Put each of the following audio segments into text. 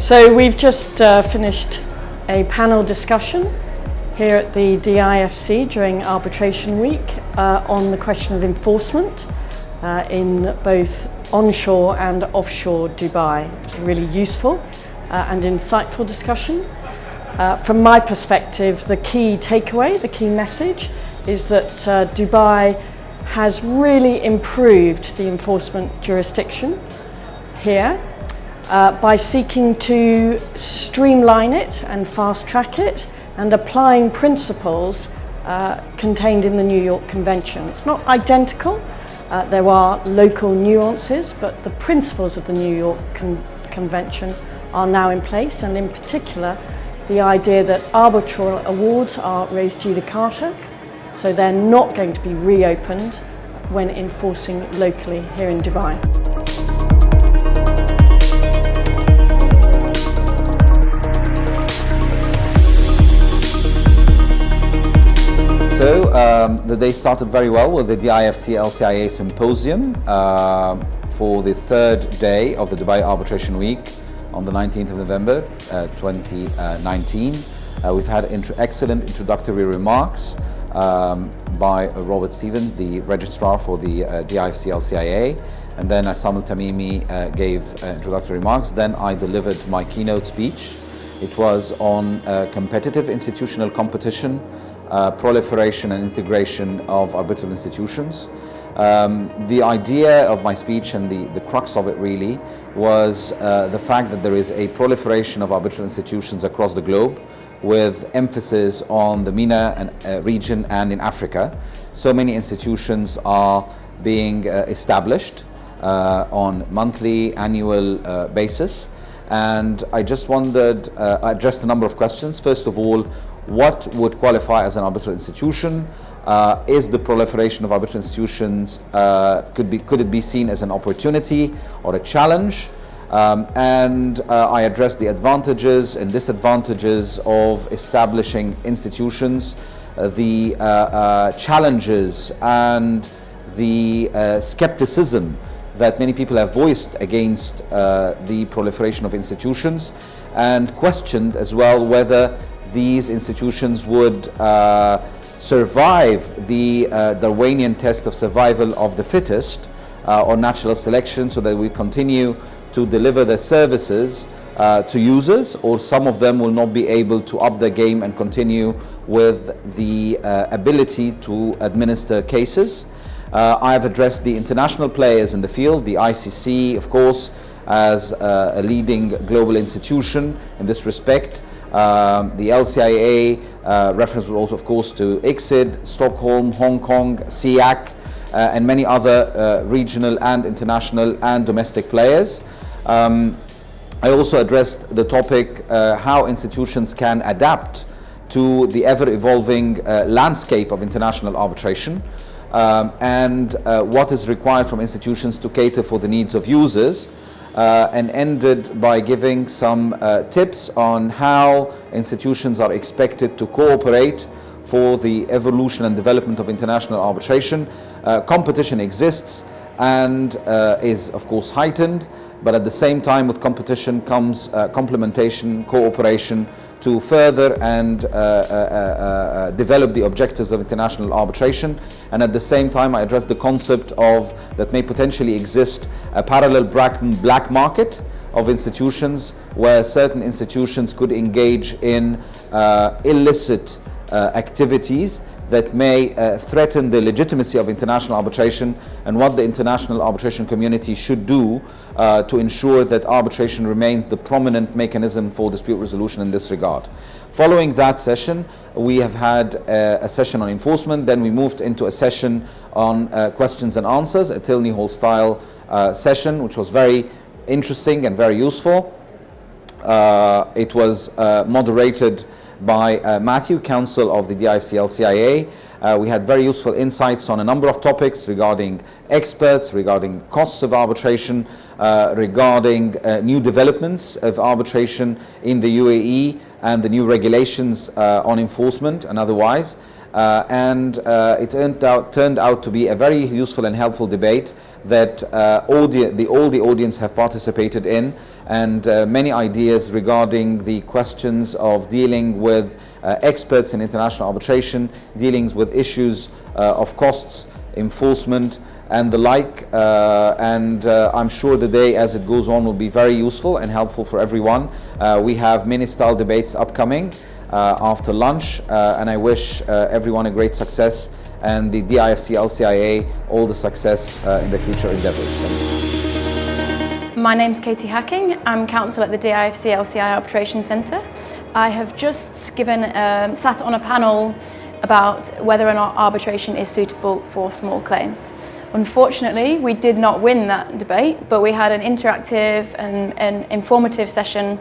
So we've just finished a panel discussion here at the DIFC during Arbitration Week on the question of enforcement in both onshore and offshore Dubai. It's a really useful and insightful discussion. From my perspective, the key takeaway, the key message is that Dubai has really improved the enforcement jurisdiction here by seeking to streamline it and fast track it and applying principles contained in the New York Convention. It's not identical, there are local nuances, but the principles of the New York Convention are now in place, and in particular the idea that arbitral awards are res judicata, so they're not going to be reopened when enforcing locally here in Dubai. So the day started very well with the DIFC LCIA symposium for the third day of the Dubai Arbitration Week on the 19th of November 2019. We've had excellent introductory remarks by Robert Stephen, the registrar for the DIFC LCIA, and then AShamaluevMusic gave introductory remarks. Then I delivered my keynote speech. It was on competitive institutional competition, proliferation and integration of arbitral institutions. The idea of my speech and the crux of it really was the fact that there is a proliferation of arbitral institutions across the globe, with emphasis on the MENA region and in Africa. So many institutions are being established on monthly, annual basis. And I just wondered, I addressed a number of questions. First of all, what would qualify as an arbitral institution? Is the proliferation of arbitral institutions, could it be seen as an opportunity or a challenge? I addressed the advantages and disadvantages of establishing institutions, the challenges and the skepticism that many people have voiced against the proliferation of institutions, and questioned as well whether these institutions would survive the Darwinian test of survival of the fittest or natural selection, so that we continue to deliver their services to users, or some of them will not be able to up their game and continue with the ability to administer cases. I have addressed the international players in the field, the ICC, of course, as a leading global institution in this respect. The LCIA, reference was also, of course, to ICSID, Stockholm, Hong Kong, SIAC, and many other regional and international and domestic players. I also addressed the topic how institutions can adapt to the ever-evolving landscape of international arbitration, and what is required from institutions to cater for the needs of users, and ended by giving some tips on how institutions are expected to cooperate for the evolution and development of international arbitration. Competition exists and is, of course, heightened, but at the same time with competition comes complementation, cooperation to further and develop the objectives of international arbitration. And at the same time I addressed the concept of that may potentially exist a parallel black market of institutions, where certain institutions could engage in illicit activities that may threaten the legitimacy of international arbitration, and what the international arbitration community should do to ensure that arbitration remains the prominent mechanism for dispute resolution in this regard. Following that session, we have had a session on enforcement. Then we moved into a session on questions and answers, a Tilney Hall style session, which was very interesting and very useful. It was moderated by Matthew, counsel of the DIFC LCIA. We had very useful insights on a number of topics regarding experts, regarding costs of arbitration, regarding new developments of arbitration in the UAE and the new regulations on enforcement and otherwise. It turned out to be a very useful and helpful debate that all the audience have participated in, and many ideas regarding the questions of dealing with experts in international arbitration, dealing with issues of costs, enforcement and the like, I'm sure the day as it goes on will be very useful and helpful for everyone. We have many style debates upcoming after lunch, and I wish everyone a great success, and the DIFC LCIA all the success in the future endeavors. My name's Katie Hacking. I'm counsel at the DIFC LCI Arbitration Centre. I have just sat on a panel about whether or not arbitration is suitable for small claims. Unfortunately, we did not win that debate, but we had an interactive and informative session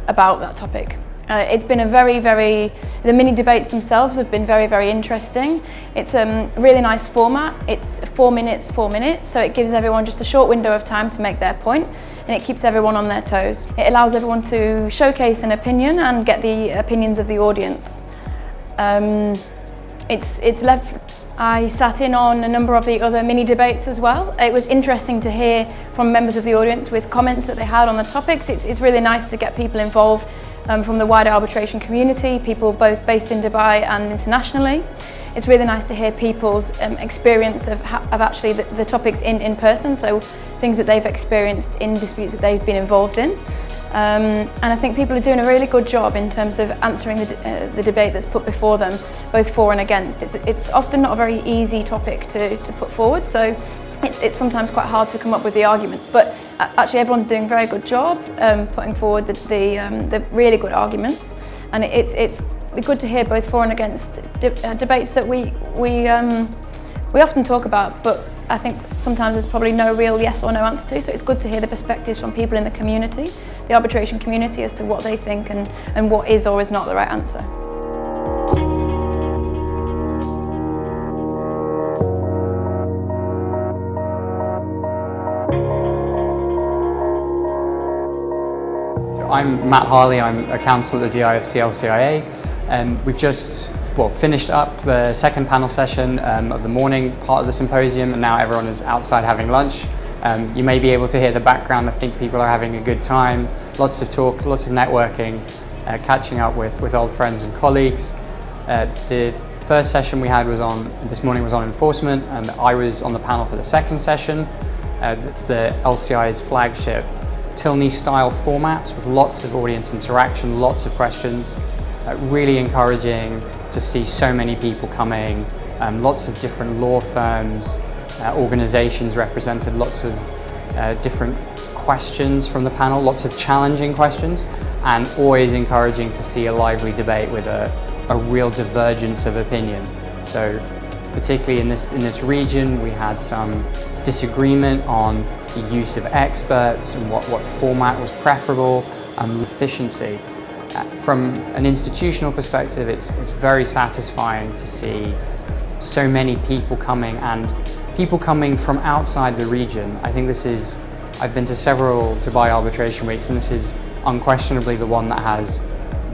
about that topic. It's been the mini debates themselves have been very interesting. It's a really nice format. It's 4 minutes, so it gives everyone just a short window of time to make their point, and it keeps everyone on their toes. It allows everyone to showcase an opinion and get the opinions of the audience. I sat in on a number of the other mini debates as well. It was interesting to hear from members of the audience with comments that they had on the topics. It's really nice to get people involved from the wider arbitration community, people both based in Dubai and internationally. It's really nice to hear people's experience of actually the topics in person, so things that they've experienced in disputes that they've been involved in. And I think people are doing a really good job in terms of answering the debate that's put before them, both for and against. It's often not a very easy topic to put forward, so it's sometimes quite hard to come up with the arguments. But actually everyone's doing a very good job putting forward the really good arguments, and it's good to hear both for and against debates that we often talk about, but I think sometimes there's probably no real yes or no answer to, so it's good to hear the perspectives from people in the community, the arbitration community, as to what they think and what is or is not the right answer. I'm Matt Harley, I'm a counsel at the DIFC LCIA, and we've just finished up the second panel session of the morning part of the symposium, and now everyone is outside having lunch. You may be able to hear the background. I think people are having a good time, lots of talk, lots of networking, catching up with old friends and colleagues. The first session we had this morning was on enforcement, and I was on the panel for the second session. It's the LCI's flagship Tilney style format with lots of audience interaction, lots of questions. Really encouraging to see so many people coming, lots of different law firms, organizations represented, lots of different questions from the panel, lots of challenging questions, and always encouraging to see a lively debate with a real divergence of opinion. So particularly in this region, we had some disagreement on the use of experts and what format was preferable, efficiency. From an institutional perspective, it's very satisfying to see so many people coming, and people coming from outside the region. I think I've been to several Dubai arbitration weeks, and this is unquestionably the one that has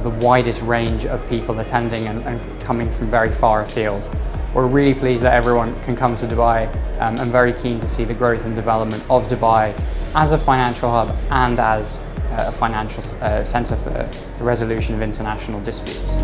the widest range of people attending and coming from very far afield. We're really pleased that everyone can come to Dubai, and very keen to see the growth and development of Dubai as a financial hub and as a financial centre for the resolution of international disputes.